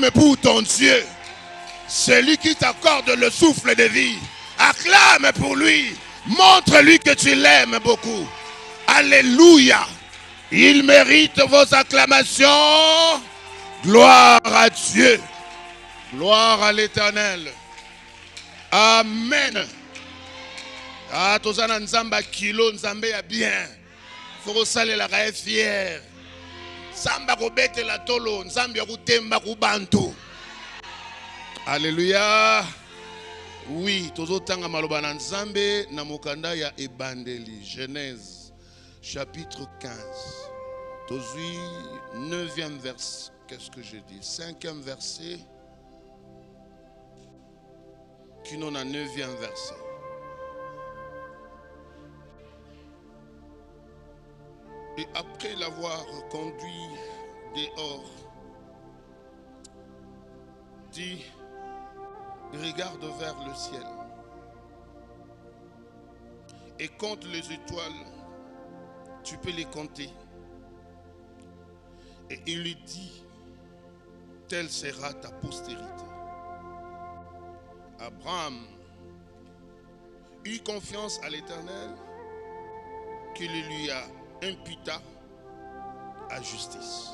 Acclame pour ton Dieu. C'est lui qui t'accorde le souffle de vie. Acclame pour lui. Montre-lui que tu l'aimes beaucoup. Alléluia. Il mérite vos acclamations. Gloire à Dieu. Gloire à l'Éternel. Amen. Ah, tozana nzamba kilo nzambe ya bien. Faut saler la raie fière. Samba kobete la tolo nzambe ya kutemba kubantu. Alléluia. Oui, tozotanga maloba na nzambe na mokanda ya ebandeli. Genèse chapitre 15. Tozui 9e verset. Qu'est-ce que j'ai dit? 5e verset. Qui n'en a 9e verset. Et après l'avoir conduit dehors, dit, regarde vers le ciel et compte les étoiles, tu peux les compter. Et il lui dit, telle sera ta postérité. Abraham eut confiance à l'Éternel qu'il lui a imputa à justice.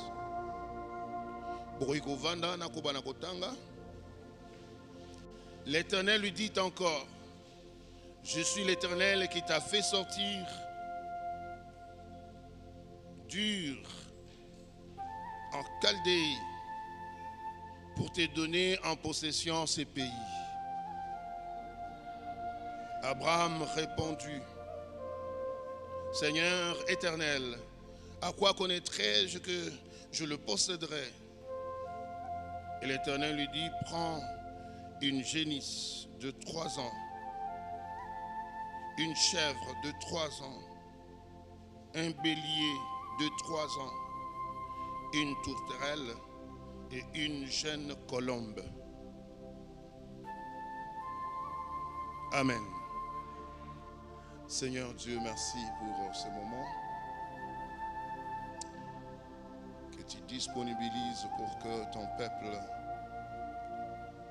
L'Éternel lui dit encore, je suis l'Éternel qui t'a fait sortir d'Ur en Chaldée pour te donner en possession ces pays. Abraham répondit, Seigneur éternel, à quoi connaîtrai-je que je le posséderai? Et l'Éternel lui dit, prends une génisse de 3 ans, une chèvre de 3 ans, un bélier de 3 ans, une tourterelle et une jeune colombe. Amen. Seigneur Dieu, merci pour ce moment que tu disponibilises pour que ton peuple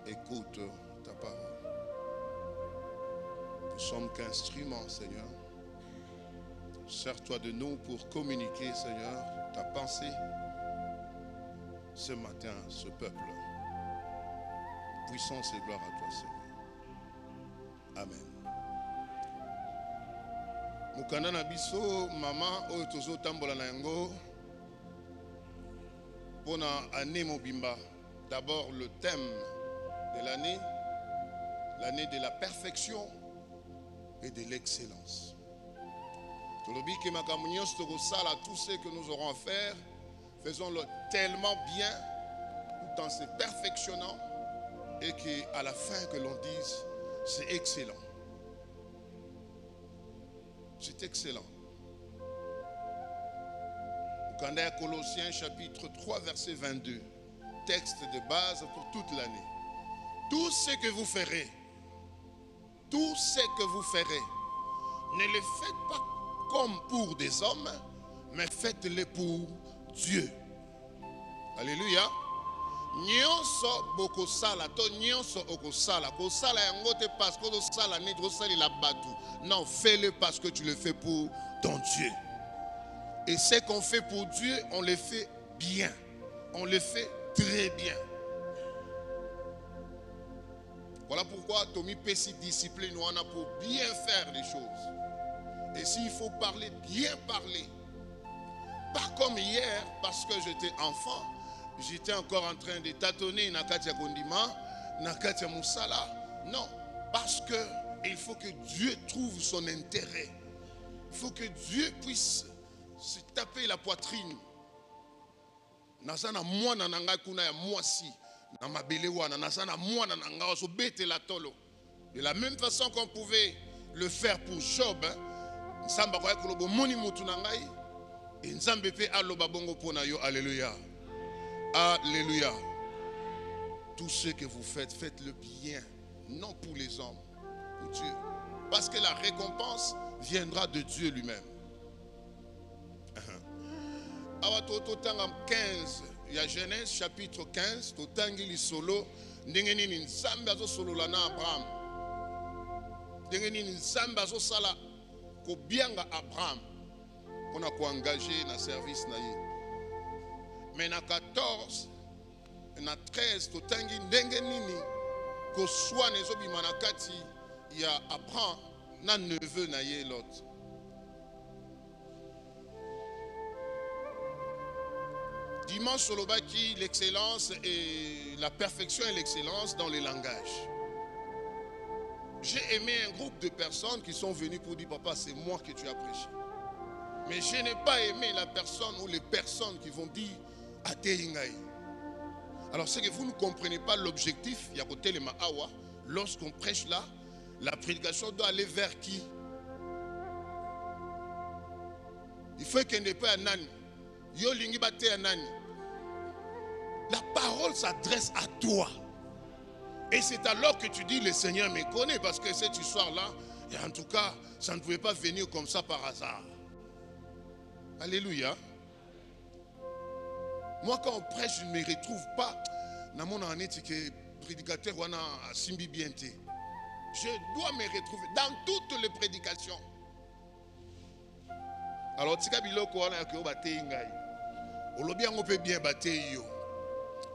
écoute ta parole. Nous sommes qu'instruments, Seigneur. Sers-toi de nous pour communiquer, Seigneur, ta pensée ce matin, ce peuple. Puissance et gloire à toi, Seigneur. Amen. Mukanda na biso mama oyo tozo tambola na yango pona année mobimba. D'abord le thème de l'année, l'année de la perfection et de l'excellence. Tolobi ke makambo nyonso tokosala, tout ce que nous aurons à faire, faisons-le tellement bien, tout en se perfectionnant, et qu'à la fin que l'on dise, c'est excellent. C'est excellent. Quand à Colossiens chapitre 3 verset 22, texte de base pour toute l'année. Tout ce que vous ferez, tout ce que vous ferez, ne le faites pas comme pour des hommes, mais faites-le pour Dieu. Alléluia. Nyonso bokosala to nyonso okosala kosala yango te parce que osala ne drosali la batu. Non, fais-le parce que tu le fais pour ton Dieu. Et ce qu'on fait pour Dieu, on le fait bien. On le fait très bien. Voilà pourquoi Tommy Pessi discipline on a pour bien faire les choses. Et s'il faut parler, bien parler. Pas comme hier, parce que j'étais enfant. J'étais encore en train de tâtonner Nakatia Kondima, Nakatia Moussala. Non, parce que il faut que Dieu trouve son intérêt. Il faut que Dieu puisse se taper la poitrine. Nasana mwana nanga kuna ya mwasi na mabele wana nasana mwana nanga so bete la tolo. De la même façon qu'on pouvait le faire pour Job, Nsamba kwa kolobo moni mutu nangai, et Nzambe pe aloba bongo pona yo. Alléluia. Alléluia. Tout ce que vous faites, faites-le bien, non pour les hommes, pour Dieu. Parce que la récompense viendra de Dieu lui-même. 15, il y a Genèse chapitre 15, totangi li solo, ndenge nini nzambe azo solola na Abraham. Ndenge nini nzambe azo sala ko bianga Abraham pour na ko engager na service na ye. Mais na 14 na 13 totangi ndenge nini ko soit nezo bimana kati ya Abraham na neveu na ye Lot. Dimanche solobaki l'excellence et la perfection et l'excellence dans les langages. J'ai aimé un groupe de personnes qui sont venues pour dire papa c'est moi que tu as prêché. Mais je n'ai pas aimé la personne ou les personnes qui vont dire Ateingai. Alors c'est que vous ne comprenez pas l'objectif. Il y a côté les Maawa. Lorsqu'on prêche là, la prédication doit aller vers qui? Il faut qu'il n'y ait pas un âne. La parole s'adresse à toi. Et c'est alors que tu dis le Seigneur me connaît, parce que cette histoire-là, en tout cas, ça ne pouvait pas venir comme ça par hasard. Alléluia. Moi, quand on prêche, je ne me retrouve pas dans mon année que prédicateur a simbi bienté. Je dois me retrouver dans toutes les prédications. Alors, tika biloko wana ko baté ngai. Olobi on peut bien battre yo.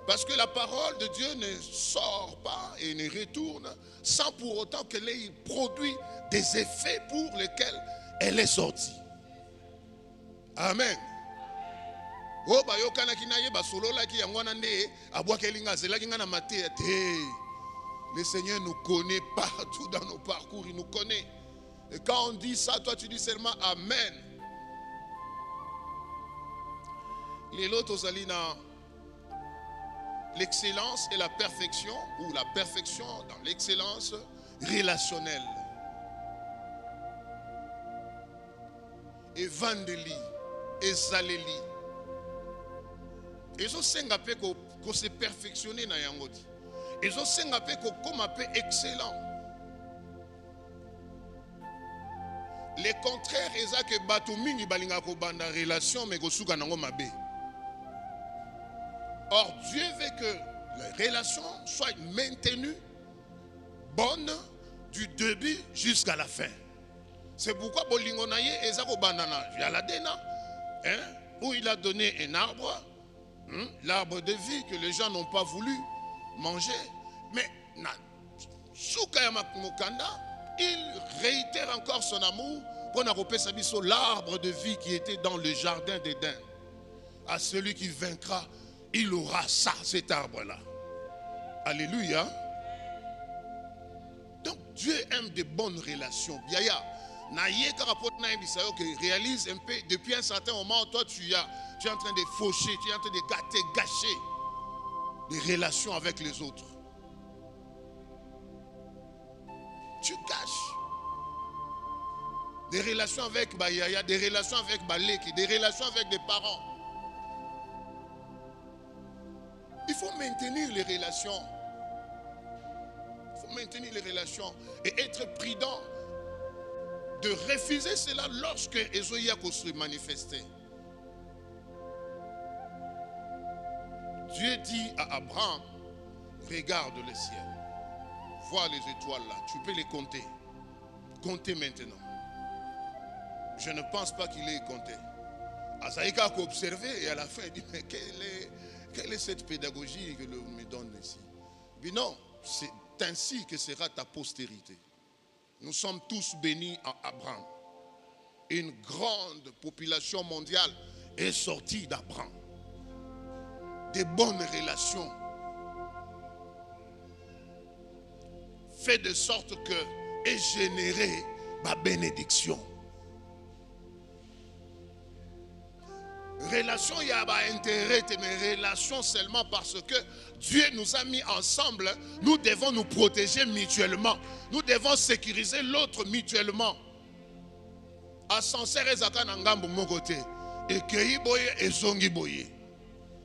Parce que la parole de Dieu ne sort pas et ne retourne sans pour autant qu'elle ait produit des effets pour lesquels elle est sortie. Amen. Le Seigneur nous connaît partout dans nos parcours, il nous connaît. Et quand on dit ça, toi tu dis seulement Amen. Les autres Zalina, l'excellence et la perfection, ou la perfection dans l'excellence relationnelle. Evangélie, Ezaleli. Et je sais qu'on s'est perfectionné dans Yangoti. Et je sais qu'on m'a fait excellent. Le contraire, c'est que Batoumini balinga ko banda relation mais gosuka nango mabe. Or, Dieu veut que les relations soient maintenues bonnes du début jusqu'à la fin. C'est pourquoi Bolingo Naye Ezako Banana, où il a donné un arbre, l'arbre de vie que les gens n'ont pas voulu manger. Mais il réitère encore son amour pour l'arbre de vie qui était dans le jardin d'Éden. À celui qui vaincra, il aura ça, cet arbre-là. Alléluia. Donc Dieu aime de bonnes relations. Biaya, réalise un peu, depuis un certain moment, toi tu es en train de faucher, tu es en train de gâcher des relations avec les autres. Tu gâches. Des relations avec Bayaya, des relations avec Baleki, des relations avec des parents. Il faut maintenir les relations. Il faut maintenir les relations et être prudent de refuser cela lorsque Ezoïa se manifestait. Dieu dit à Abraham, regarde le ciel, vois les étoiles là, tu peux les compter. Comptez maintenant. Je ne pense pas qu'il ait compté. Asaïka a observé et à la fin il dit, mais quelle est cette pédagogie que l'on me donne ici? Mais non, c'est ainsi que sera ta postérité. Nous sommes tous bénis en Abraham. Une grande population mondiale est sortie d'Abraham. Des bonnes relations. Fait de sorte que est générée ma bénédiction. Relation, il y a un intérêt, mais relation seulement parce que Dieu nous a mis ensemble. Nous devons nous protéger mutuellement. Nous devons sécuriser l'autre mutuellement.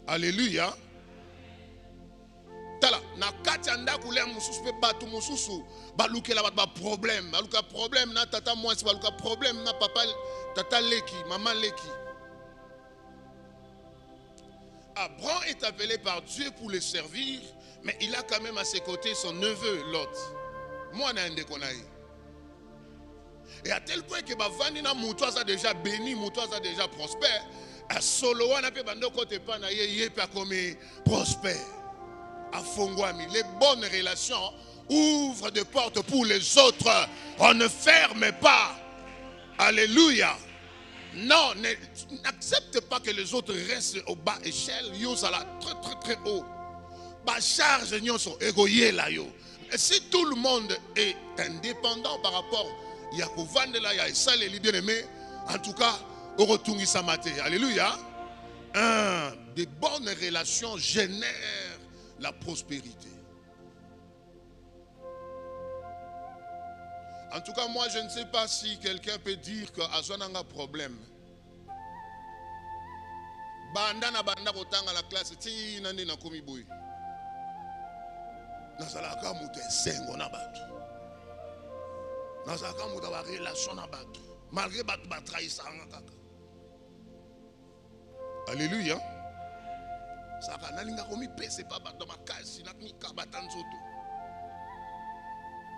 Alléluia. Tala, na kati anda kule mususu pe batu mususu balukela ba problème, baluka problème na tata mwasi, baluka problème na papa tata leki, maman leki. Abraham est appelé par Dieu pour le servir, mais il a quand même à ses côtés son neveu Lot. Moi, je suis un. Et à tel point que Vanina Moutouaz a déjà béni, Moutouaz a déjà prospère. À Solo, on a pu bando côté pana yé pas comme prospère. À Fongwami, les bonnes relations ouvrent des portes pour les autres. On ne ferme pas. Alléluia. Non, n'accepte pas que les autres restent au bas échelle. Yo ça là très très très haut. Ba charge nyon sont égoïés là yo. Et si tout le monde est indépendant par rapport il y a Kouvande là, il y a ça les bien aimés. En tout cas, au retour il s'amaté. Alléluia. Des bonnes relations génèrent la prospérité. En tout cas, moi je ne sais pas si quelqu'un peut dire que Azonanga problème. Banda na banda kotanga la classe ti nani na komi boy. Nazalaka mutu esengo na batu. Nazalaka mutu ba relation na batu. Malgré batu ba trahissanga kaka. Alléluia. Saka nalinga komi pese pas dans ma case na mi kabata nzoto.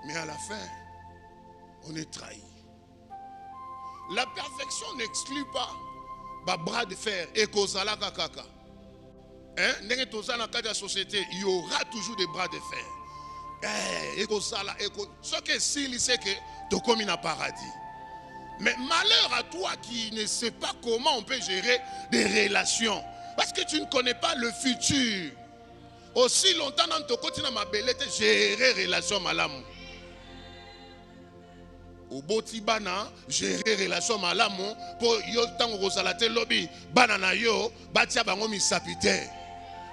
Mais à la fin, on est trahi. La perfection n'exclut pas bras de fer et kozala kaka. Hein? Dans la société, il y aura toujours des bras de fer. Et kozala ce que s'il sait que tu comme un paradis. Mais malheur à toi qui ne sais pas comment on peut gérer des relations. Parce que tu ne connais pas le futur. Aussi longtemps dans ton côté, ma belle, gérer relation malamu. Au botibana gérer relation malamu pour yo tango rosalate lobby banana yo batia bango misapite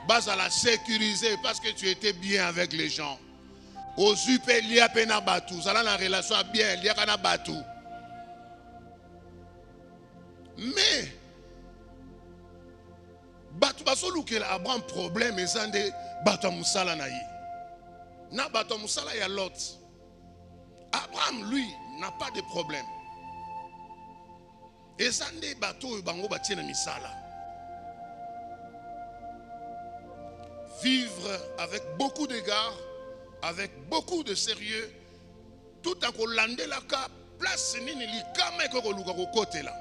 base à la sécuriser parce que tu étais bien avec les gens au super lia pena batu zala na relation bien lia kana batu mais batu basolukela Abraham problème ezande batu musala na yi na batu musala ya Lot. Abraham lui n'a pas de problème. Et ça n'est pas tout bango batien misala. Vivre avec beaucoup d'égards, avec beaucoup de sérieux, tout en collandé la cap, place nini li kame ko luka ko côté là.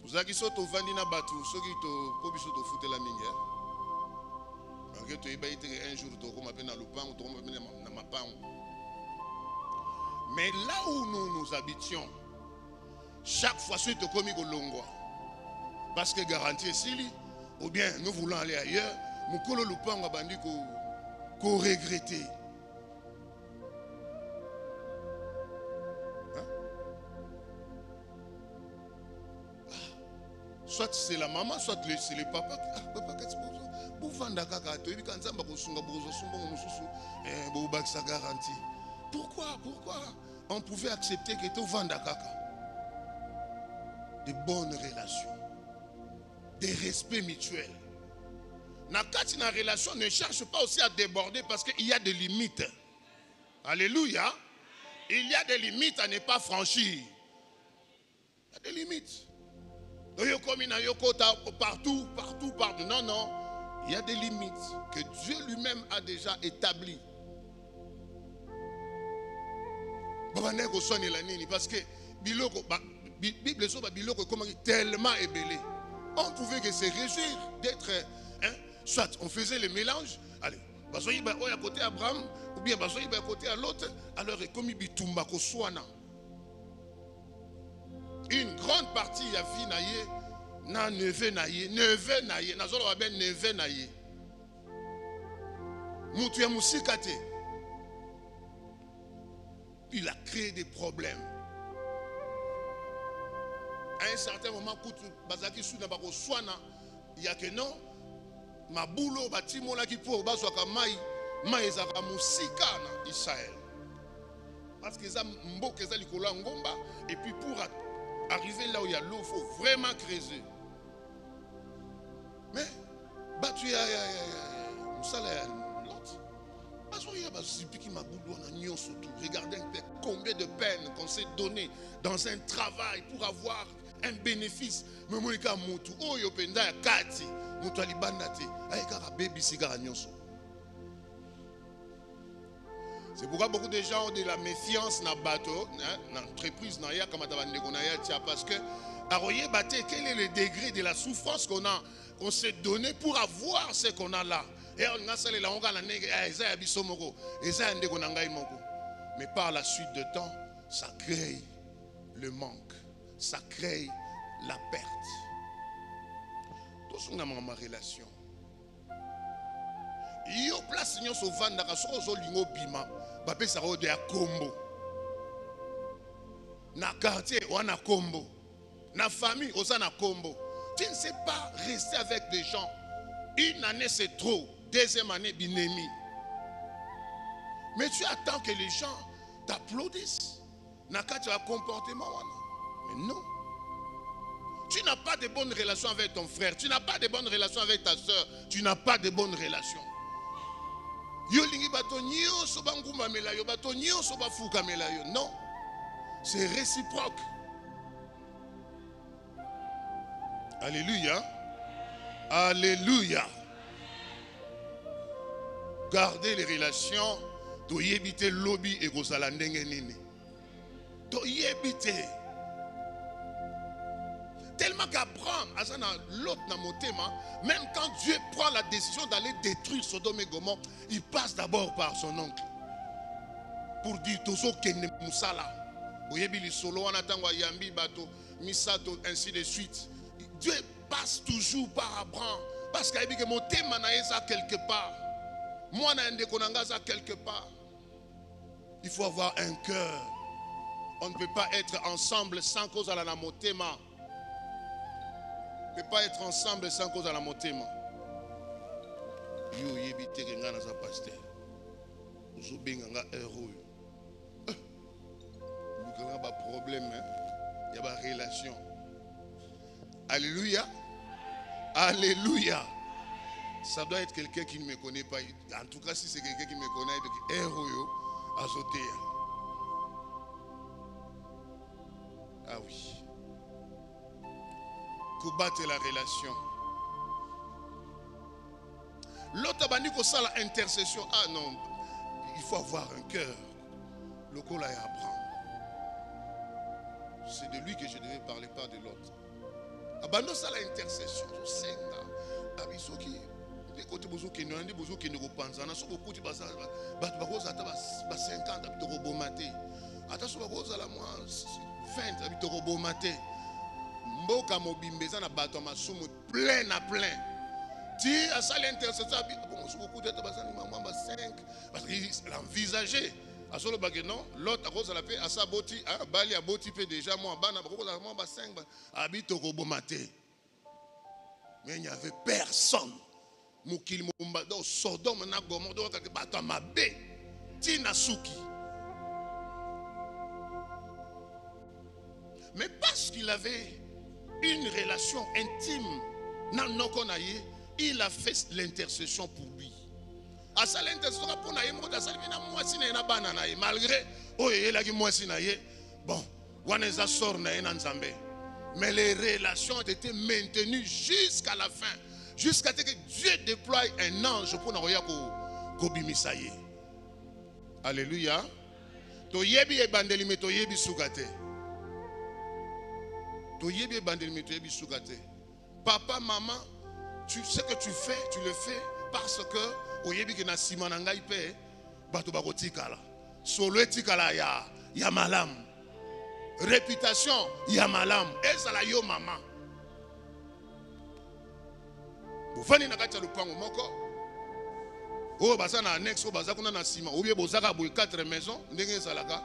Vous avez dit que vous avez dit que vous avez dit un jour, mais là où nous habitions, chaque fois, c'est comme Longwa. Parce que garantie ici, ou bien nous voulons aller ailleurs, nous collons le pain à bandi qu'on regretter. Soit c'est la maman, soit c'est le papa. Ah, papa, qu'est-ce que c'est? Pourquoi on pouvait accepter que tu vendes à caca? De bonnes relations, des respects mutuels. Na relation ne cherche pas aussi à déborder parce qu'il y a des limites. Alléluia. Il y a des limites à ne pas franchir. Il y a des limites. Partout. Non. Il y a des limites que Dieu lui-même a déjà établies. Parce que Bible tellement ébélé. On pouvait que se réjouir d'être, soit on faisait le mélange, allez, à côté Abraham, ou bien à côté à l'autre, alors comme il bitumba ko swana. Une grande partie a vie naïe, na neve naïe, na zolo aben neve naïe. Moutou ya musikate. Il a créé des problèmes. À un certain moment, bazaki souda bako swana, il y a que non, ma boulot batimo la ki pour bazwa ka mai ezaka musika na Israël. Parce que ça mboka eza likolo ngomba et puis pour arriver là où il y a l'eau, il faut vraiment creuser. Mais, tu as l'autre. Regardez combien de peines qu'on s'est donné dans un travail pour avoir un bénéfice. C'est pourquoi beaucoup de gens ont de la méfiance dans le bateau, dans l'entreprise, parce que quel est le degré de la souffrance qu'on s'est donné pour avoir ce qu'on a là. Mais par la suite de temps, ça crée le manque, ça crée la perte. Tout ça dans ma relation. Yo place nyo so vanda ka so zo lingo bima ba pesa ko de akombo. Na quartier wana kombo. Na famille osana kombo. Tu ne sais pas rester avec des gens. Une année c'est trop, deuxième année binemi. Mais tu attends que les gens t'applaudissent. Na kati wa comportement wana. Mais non. Tu n'as pas de bonnes relations avec ton frère, tu n'as pas de bonnes relations avec ta soeur, tu n'as pas de bonnes relations. Non, c'est réciproque. Alléluia. Alléluia. Gardez les relations. To yebite lobby et gozala ndenge nini. To yebite. Tellement qu'Abraham, même quand Dieu prend la décision d'aller détruire Sodome et Gomorrhe, il passe d'abord par son oncle. Pour dire Tozo Kene Moussala. Ainsi de suite. Dieu passe toujours par Abraham. Parce qu'il dit que mon thème est quelque part. Moi, je quelque part. Il faut avoir un cœur. On ne peut pas être ensemble sans cause à la motema. On ne peut pas être ensemble sans cause à la motema. Yo yebite kenga na za pasteur. Ozo benga nga héros. Il y a pas problème, il y a pas relation. Alléluia. Alléluia. Ça doit être quelqu'un qui ne me connaît pas. En tout cas, si c'est quelqu'un qui me connaît, donc héros azoté. Ah oui. Combattre la relation. L'autre a dit que ça l'intercession. Ah non, il faut avoir un cœur. Le col à Abraham. C'est de lui que je devais parler, pas de l'autre. Abandonne ça l'intercession. Abisoki. Côté bozo qui nous bozo qui nous repense. On a sur beaucoup de bazar. Batbarosa taba 50 habito robomaté. Attention barosa la moi 20 habito robomaté. Mboka mobimbeza na bato masumu plein à plein. Ti à ça l'intercession bon sur beaucoup de bazar ni maman 5 parce qu'il l'a envisagé. À solo bageno l'autre rose la paix à sa boti à bali à boti fait déjà moi bana barosa moi 5 habito robomaté. Mais il n'y avait personne. Mukil Mumbado, Sodome na Gomorrhe, Bata Mabe, Tina Suki. Mais parce qu'il avait une relation intime, il a fait l'intercession pour lui. À ça l'intercession pour naïe, malgré oh il a dit moi si naïe, bon, waneza sort naïe nanzambe. Mais les relations ont été maintenues jusqu'à la fin. Jusqu'à ce que Dieu déploie un ange pour nous kobimissaye. Alléluia. To yebi e bandeli me to yebi sugate. To yebi e bandeli me to yebi sugate. Papa, maman, tu sais que tu fais, tu le fais parce que o yebi ke na simananga ipe bato bakotikala. Solo etikala ya malam. Réputation ya malam. Ezala yo maman. Vous venez na kati lupango moko. Oh baza na annexe o baza kuna na sima. Obiye bozaka boy 4 maisons ndenge salaka.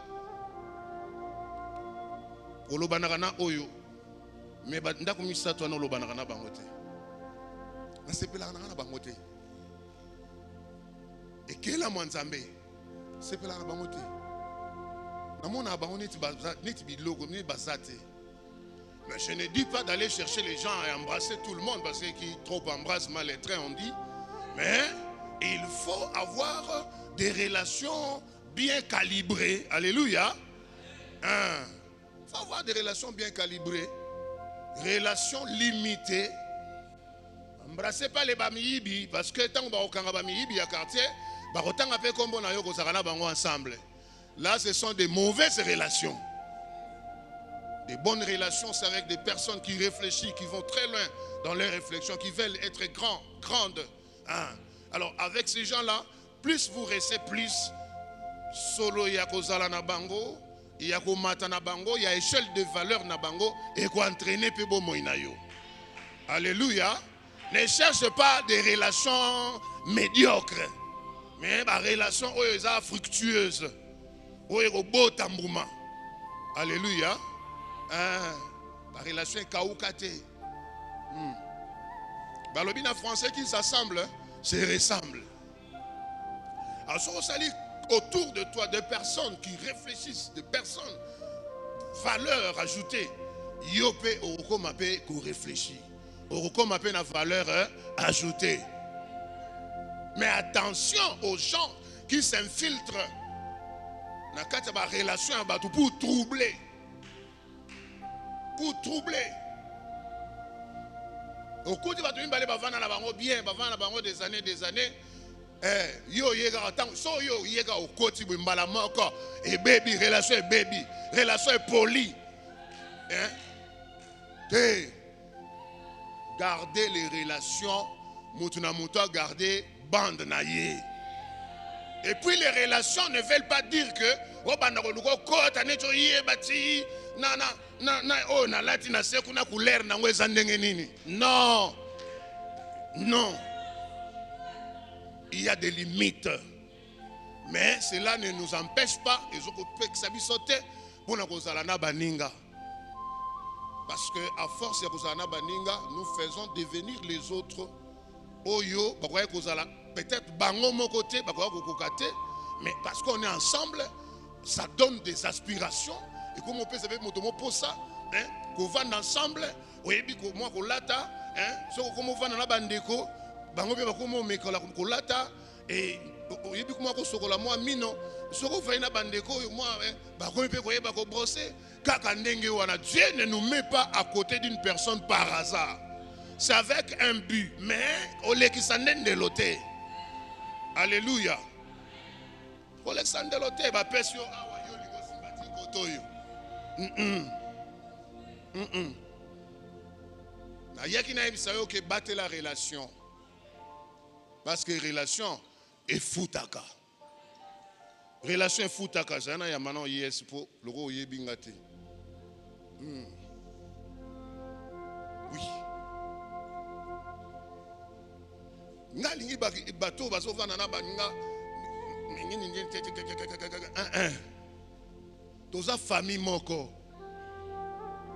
Olobanaka na oyo. Mais ndako misato na olobanaka na bango te. Na sepelaka na bango te. Et kela mwanzambe. Sepelaka na bango te. Na mona bango neti biloko neti bazate. Mais je ne dis pas d'aller chercher les gens et embrasser tout le monde parce que qui trop embrasse mal les traits on dit. Mais il faut avoir des relations bien calibrées. Alléluia. Il faut avoir des relations bien calibrées. Relations limitées. Embrassez pas les bamiyibi, parce que tant que vous avez bamiyibi à quartier, ensemble. Là, ce sont des mauvaises relations. Des bonnes relations, c'est avec des personnes qui réfléchissent, qui vont très loin dans leurs réflexions, qui veulent être grandes. Alors, avec ces gens-là, plus vous restez, plus solo yakozala na bango, yakomata na bango, il y a échelle de valeur na bango, et qu'on entraîne peu bon moinayo. Alléluia. Ne cherche pas des relations médiocres, mais des relations fructueuses. Alléluia. La relation kaoukate. Balobina français qui s'assemble, se ressemble. Alors, si on s'allie autour de toi des personnes qui réfléchissent, des personnes, valeur ajoutée, yopé orokomapé qu'on réfléchit. Orokomapé na valeur ajoutée. Mais attention aux gens qui s'infiltrent dans la relation pour troubler. Pour troubler. Au cours de bien, des années, yo yega attend, so yo yega au côté de mbalama encore, et baby, relation est baby, relation est poli. Gardez les relations, mutuna muta garder bande na ye. Et puis les relations ne veulent pas dire que non. Non. Il y a des limites. Mais cela ne nous empêche pas parce que à force de baninga, nous faisons devenir les autres oyo peut-être bango mon côté, mais parce qu'on est ensemble, ça donne des aspirations. Et comme on peut savoir pour ça, qu'on va ensemble, moi kolata, comme on va dans la bandeko, bango pe bakomo mekola kolata et oyebi kuma ko sokola moi mino, soko va na bandeko moi bakomi pe koyeba ko brosser kaka ndenge wana. Dieu ne nous met pas à côté d'une personne par hasard. C'est avec un but, mais on l'exande de l'autre. Alléluia. On l'exande de l'autre, bah pesio awa yo ligo sympathique otoyo. Na yaki na ibisayo ke battre la relation. Parce que relation est foutaka. Relation est foutaka. Zana ya manon yes po logo yebingate. Oui. Ngalingi bato bazovana na baninga toza famille moko.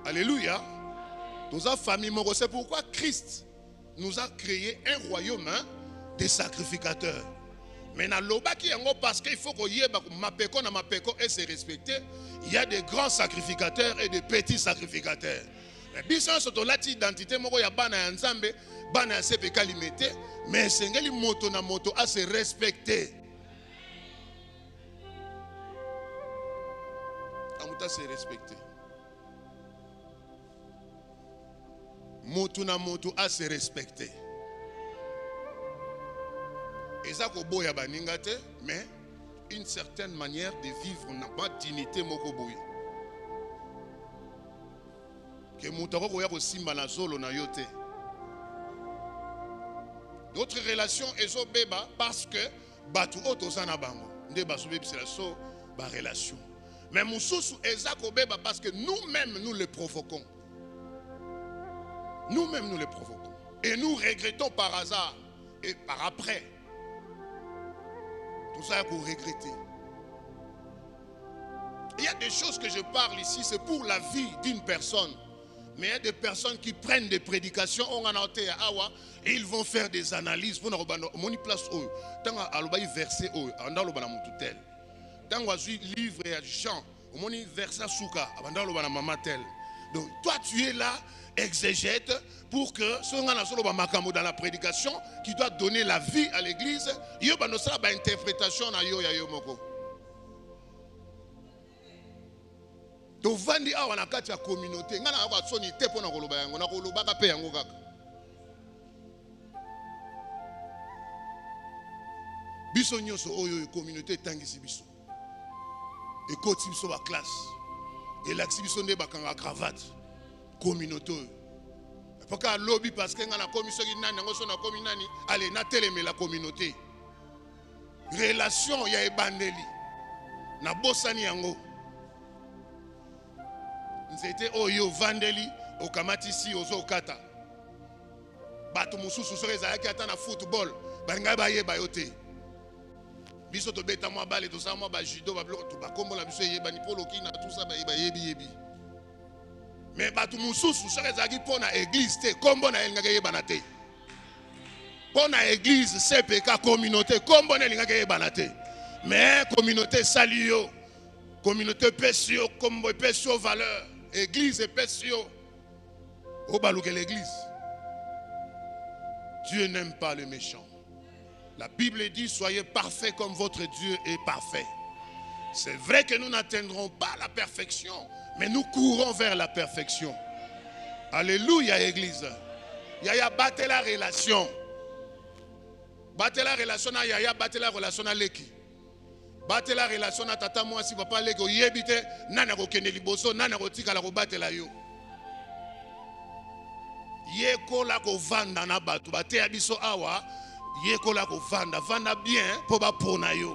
Alléluia. Toza famille moko. C'est pourquoi Christ nous a créé un royaume des sacrificateurs. Mais dans l'obaki parce qu'il faut qu'on y ait mapeko na mapeko et se respecter. Il y a des grands sacrificateurs et des petits sacrificateurs. Bisan soto lati identité moko ya bana ya nzambe, bana ya CPK limité, mais sengeli moto na moto à se respecter. Amuta se respecter. Moto na moto à se respecter. Et ça ko boya baninga te, mais une certaine manière de vivre n'a pas dignité moko boya. Que moutako koya ko simba na zolo na yote. D'autres relations ezo beba parce que batu otozana bango. Nde baso bebi c'est la so ba relation. Mais mususu ezako beba parce que nous-mêmes nous les provoquons. Nous-mêmes nous les provoquons. Et nous regrettons par hasard et par après. Tout ça pour regretter. Il y a des choses que je parle ici, c'est pour la vie d'une personne. Mais il y a des personnes qui prennent des prédications, et ils vont faire des analyses. Pour nous place tant à verset tant à livre et Jean, verset souka, maman tel. Donc toi tu es là, exégète, pour que ce qu'on dans la prédication, qui doit donner la vie à l'église, il y a une interprétation na yo ya yo moko. Donc vandi awa na kati ya communauté, ngana awa soni te pona koloba yango, na koloba ka pe yango kaka. Biso nyonso oyo communauté tangisi biso. Et koti biso ba classe. Et l'axi biso nde bakanga cravate. Communauté. Pourquoi lobby parce que ngana commission ki nani ngo so na komi nani, allez na teleme la communauté. Relation ya ebandeli. Na bosani yango. C'était oyo vandeli okamatisi ozo kata. Bato mususu so ezalaki ata na football, balinga ba yeba yote. Biso to beta mo bale to sa mo ba judo ba bloc to ba kombo la biso yeba ni polo ki na tout ça ba yebi. Mais bato mususu so ezalaki pona église te, kombo na elinga yeba na te. Pona église CPK communauté, kombo na elinga yeba na te. Mais communauté salio, communauté pesio, kombo pesio valeur. Église et pesio. Au balouke l'église. Dieu n'aime pas le méchant. La Bible dit, soyez parfaits comme votre Dieu est parfait. C'est vrai que nous n'atteindrons pas la perfection, mais nous courons vers la perfection. Alléluia, église. Yaya batte la relation. Batte la relation à Yaya, batte la relation à Leki. Batte la relation à tata moi si papa lego yebite nana ko kende liboso nana ko tika la ko batela yo yeko la ko vanda na batu bate ya biso awa yeko la ko vanda bien pour ba pona yo.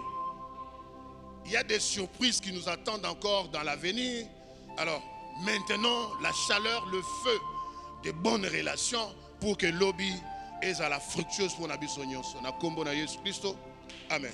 Il y a des surprises qui nous attendent encore dans l'avenir. Alors maintenant la chaleur, le feu de bonnes relations pour que lobby est à la fructueuse pour na biso nyonso na kombo na Yesu Christo. Amen.